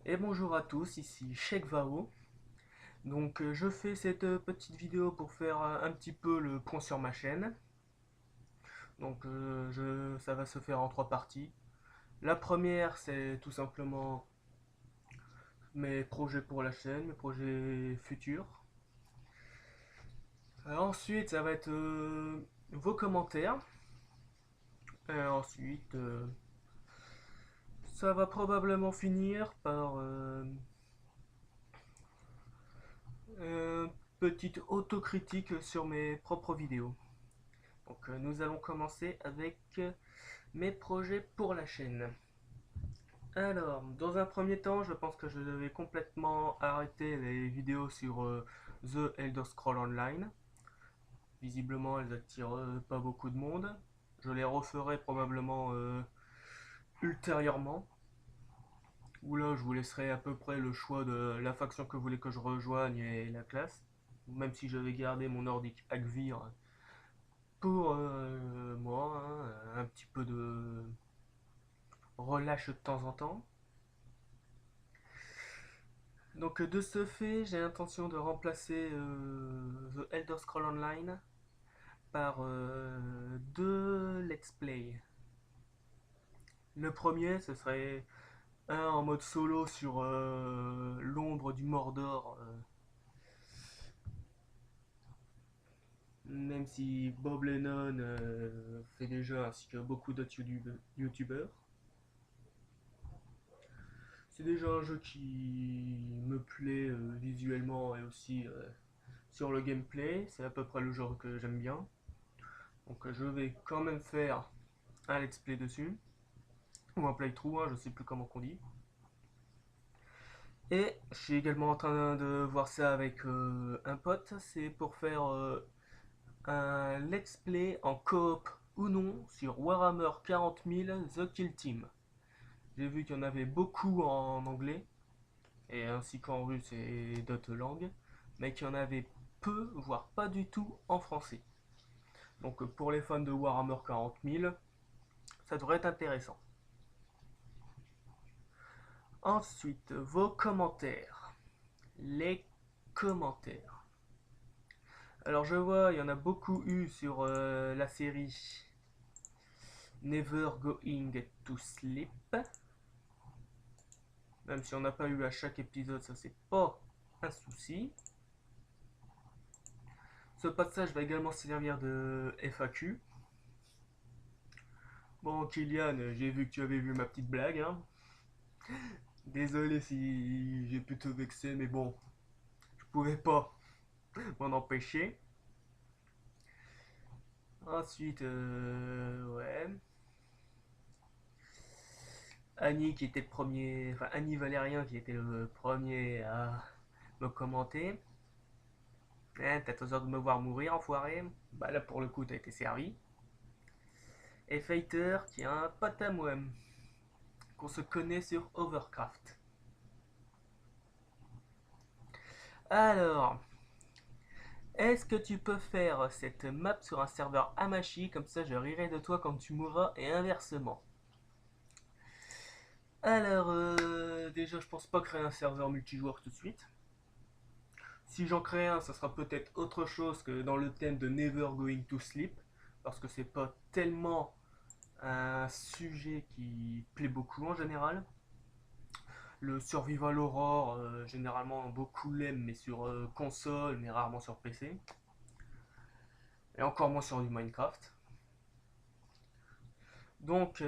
Et bonjour à tous, ici Chekvao. Donc je fais cette petite vidéo pour faire un petit peu le point sur ma chaîne. Donc ça va se faire en trois parties. La première c'est tout simplement mes projets pour la chaîne, mes projets futurs. Ensuite ça va être vos commentaires. Et ensuite ça va probablement finir par petite autocritique sur mes propres vidéos. Donc nous allons commencer avec mes projets pour la chaîne. Alors, dans un premier temps, je pense que je devais complètement arrêter les vidéos sur The Elder Scrolls Online. Visiblement, elles attirent pas beaucoup de monde. Je les referai probablement ultérieurement. Où là, je vous laisserai à peu près le choix de la faction que vous voulez que je rejoigne et la classe. Même si je vais garder mon Nordic Agvir pour moi, hein, un petit peu de relâche de temps en temps. Donc de ce fait, j'ai l'intention de remplacer The Elder Scrolls Online par deux let's play. Le premier, ce serait un en mode solo sur l'ombre du Mordor, même si Bob Lennon fait déjà ainsi que beaucoup d'autres youtubeurs. C'est déjà un jeu qui me plaît visuellement et aussi sur le gameplay. C'est à peu près le genre que j'aime bien. Donc je vais quand même faire un let's play dessus. Ou un playthrough, hein, je sais plus comment on dit. Et je suis également en train de voir ça avec un pote. C'est pour faire un let's play en coop ou non sur Warhammer 40 000 The Kill Team. J'ai vu qu'il y en avait beaucoup en anglais, et ainsi qu'en russe et d'autres langues, mais qu'il y en avait peu, voire pas du tout en français. Donc pour les fans de Warhammer 40 000, ça devrait être intéressant. Ensuite, vos commentaires. Les commentaires. Alors je vois, il y en a beaucoup eu sur la série Never Going to Sleep. Même si on n'a pas eu à chaque épisode, ça c'est pas un souci. Ce passage va également servir de FAQ. Bon, Kylian, j'ai vu que tu avais vu ma petite blague, hein. Désolé si j'ai pu te vexer, mais bon, je pouvais pas m'en empêcher. Ensuite, ouais. Annie qui était le premier, enfin Annie Valérien qui était le premier à me commenter. Hein, t'as besoin de me voir mourir, enfoiré. Bah là pour le coup t'as été servi. Et Fighter qui est un pote à moi, qu'on se connaît sur Overcraft. Alors, est-ce que tu peux faire cette map sur un serveur Hamachi, comme ça je rirai de toi quand tu mourras et inversement. Alors, déjà je pense pas créer un serveur multijoueur tout de suite. Si j'en crée un, ça sera peut-être autre chose que dans le thème de Never Going to Sleep, parce que c'est pas tellement un sujet qui plaît beaucoup en général. Le Survival Horror, généralement beaucoup l'aiment, mais sur console, mais rarement sur PC. Et encore moins sur du Minecraft. Donc,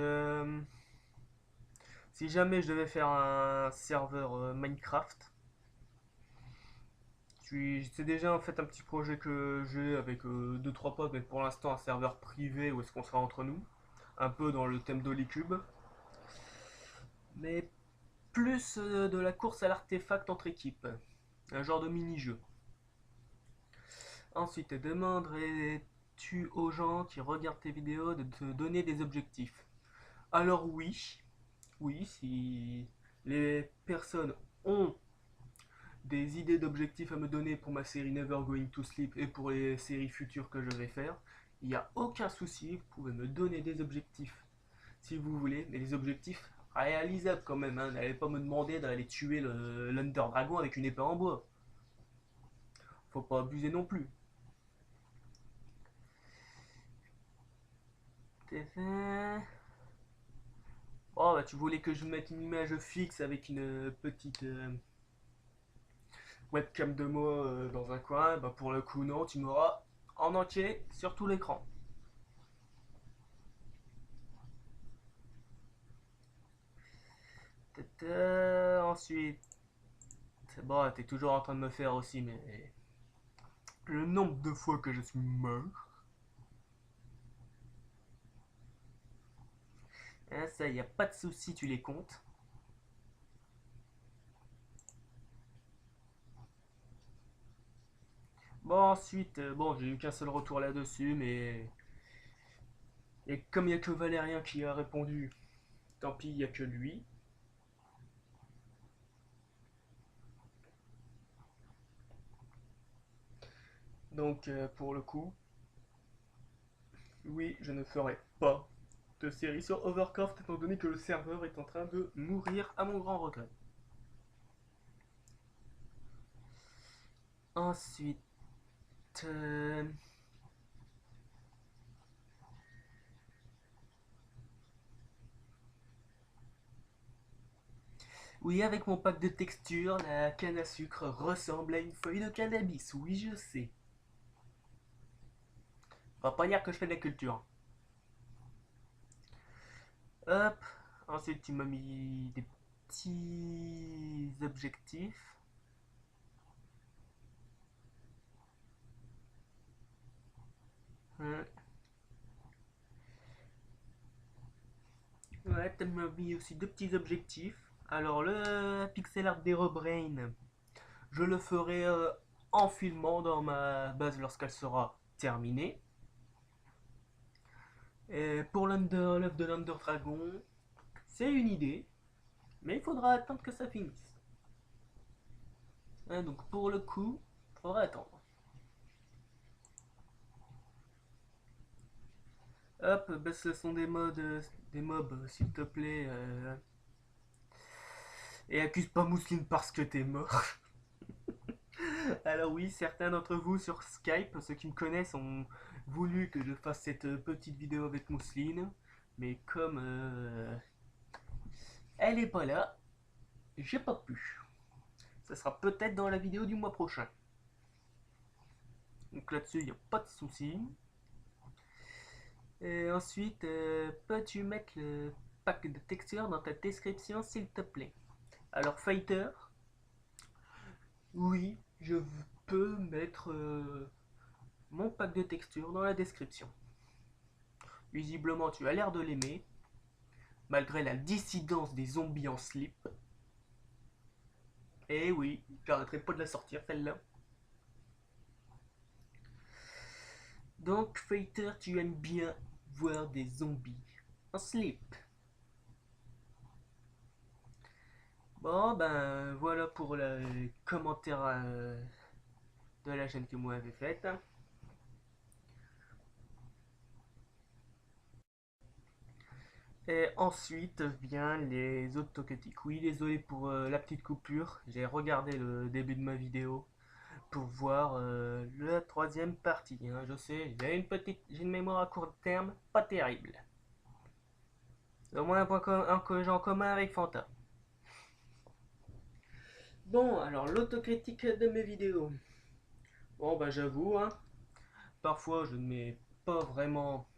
si jamais je devais faire un serveur Minecraft, c'est déjà en fait un petit projet que j'ai avec 2-3 potes, mais pour l'instant un serveur privé où est-ce qu'on sera entre nous, un peu dans le thème d'Holycube, mais plus de la course à l'artefact entre équipes, un genre de mini-jeu. Ensuite, demanderais-tu aux gens qui regardent tes vidéos de te donner des objectifs? Alors oui, si les personnes ont des idées d'objectifs à me donner pour ma série Never Going to Sleep et pour les séries futures que je vais faire, il n'y a aucun souci, vous pouvez me donner des objectifs si vous voulez, mais des objectifs réalisable quand même, hein. N'allez pas me demander d'aller tuer l'Under Dragon avec une épée en bois. Faut pas abuser non plus. C'est fait. Oh bah tu voulais que je mette une image fixe avec une petite webcam de moi dans un coin. Bah pour le coup non, tu m'auras en entier sur tout l'écran. Ensuite, bon, t'es toujours en train de me faire aussi, mais le nombre de fois que je suis mort. Hein, ça, y a pas de souci, tu les comptes. Bon, ensuite, bon, j'ai eu qu'un seul retour là-dessus, mais. Et comme il n'y a que Valérien qui a répondu, tant pis, il n'y a que lui. Donc, pour le coup, oui, je ne ferai pas de série sur Overcraft étant donné que le serveur est en train de mourir à mon grand regret. Ensuite, euh, oui, avec mon pack de texture, la canne à sucre ressemble à une feuille de cannabis. Oui, je sais. On va pas dire que je fais de la culture. Hop. Ensuite, tu m'as mis des petits objectifs. Hein. Ouais, tu m'as mis aussi deux petits objectifs. Alors, le pixel art d'Herobrine, je le ferai en filmant dans ma base lorsqu'elle sera terminée. Et pour l'œuvre de l'Under Dragon, c'est une idée, mais il faudra attendre que ça finisse. Hein, donc pour le coup, il faudra attendre. Hop, baisse le son des mobs, s'il te plaît. Et accuse pas Mousseline parce que t'es mort. Alors oui, certains d'entre vous sur Skype, ceux qui me connaissent, ont voulu que je fasse cette petite vidéo avec Mousseline. Mais comme elle est pas là, j'ai pas pu. Ça sera peut-être dans la vidéo du mois prochain. Donc là-dessus, il n'y a pas de souci. Et ensuite, peux-tu mettre le pack de textures dans ta description, s'il te plaît? Alors, Fighter, oui, je peux mettre mon pack de textures dans la description. Visiblement, tu as l'air de l'aimer, malgré la dissidence des zombies en slip. Eh oui, j'arrêterai pas de la sortir, celle-là. Donc, Fighter, tu aimes bien voir des zombies en slip. Bon, ben voilà pour le commentaire de la chaîne que vous m'avez faite. Et ensuite vient les autocritiques. Oui, désolé pour la petite coupure. J'ai regardé le début de ma vidéo pour voir la troisième partie. Hein. Je sais, j'ai une mémoire à court terme pas terrible. C'est au moins un que j'ai en commun avec Fanta. Bon, alors l'autocritique de mes vidéos. Bon, bah j'avoue, hein, parfois je ne mets pas vraiment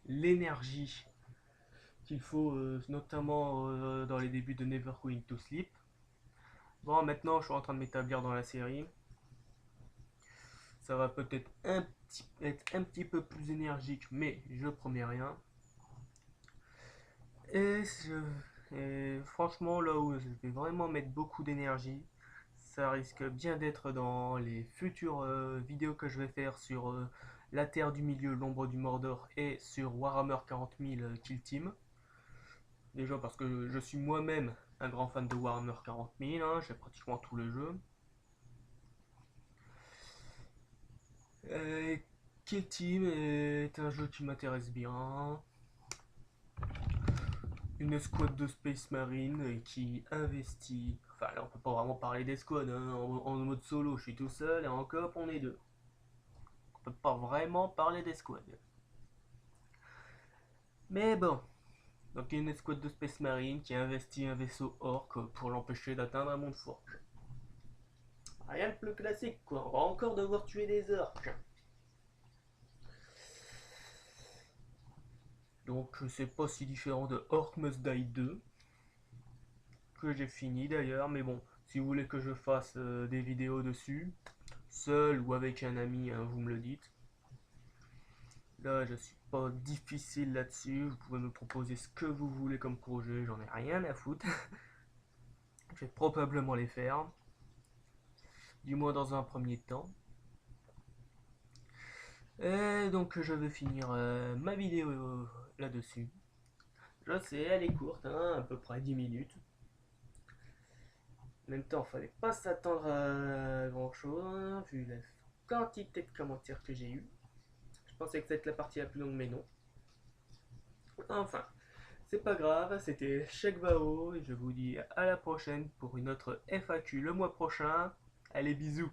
l'énergie qu'il faut, notamment dans les débuts de Never Going to Sleep. Bon, maintenant je suis en train de m'établir dans la série. Ça va peut-être être un petit peu plus énergique, mais je promets rien. Et, franchement, là où je vais vraiment mettre beaucoup d'énergie, ça risque bien d'être dans les futures vidéos que je vais faire sur la Terre du Milieu, l'ombre du Mordor et sur Warhammer 40 000 Kill Team. Déjà parce que je suis moi-même un grand fan de Warhammer 40 000, hein, j'ai pratiquement tous les jeux. Euh, Kill Team est un jeu qui m'intéresse bien. une escouade de Space Marine qui investit. Enfin, là, on peut pas vraiment parler d'escouade, hein. En mode solo, je suis tout seul et en coop, on est deux. On peut pas vraiment parler d'escouade. Mais bon, donc il y a une escouade de Space Marine qui investit un vaisseau Orc pour l'empêcher d'atteindre un monde forge. Rien de plus classique, quoi. On va encore devoir tuer des orques. Donc c'est pas si différent de Orc Must Die 2, que j'ai fini d'ailleurs, mais bon, si vous voulez que je fasse des vidéos dessus, seul ou avec un ami, hein, vous me le dites. Là, je suis pas difficile là-dessus, vous pouvez me proposer ce que vous voulez comme projet, j'en ai rien à foutre. Je vais probablement les faire, du moins dans un premier temps. Et donc je vais finir ma vidéo là-dessus. Je sais, elle est courte, hein, à peu près 10 minutes. En même temps, il fallait pas s'attendre à grand chose, hein, vu la quantité de commentaires que j'ai eu. Je pensais que c'était la partie la plus longue, mais non. Enfin, c'est pas grave, c'était Cheikh Bao et je vous dis à la prochaine pour une autre FAQ le mois prochain. Allez, bisous!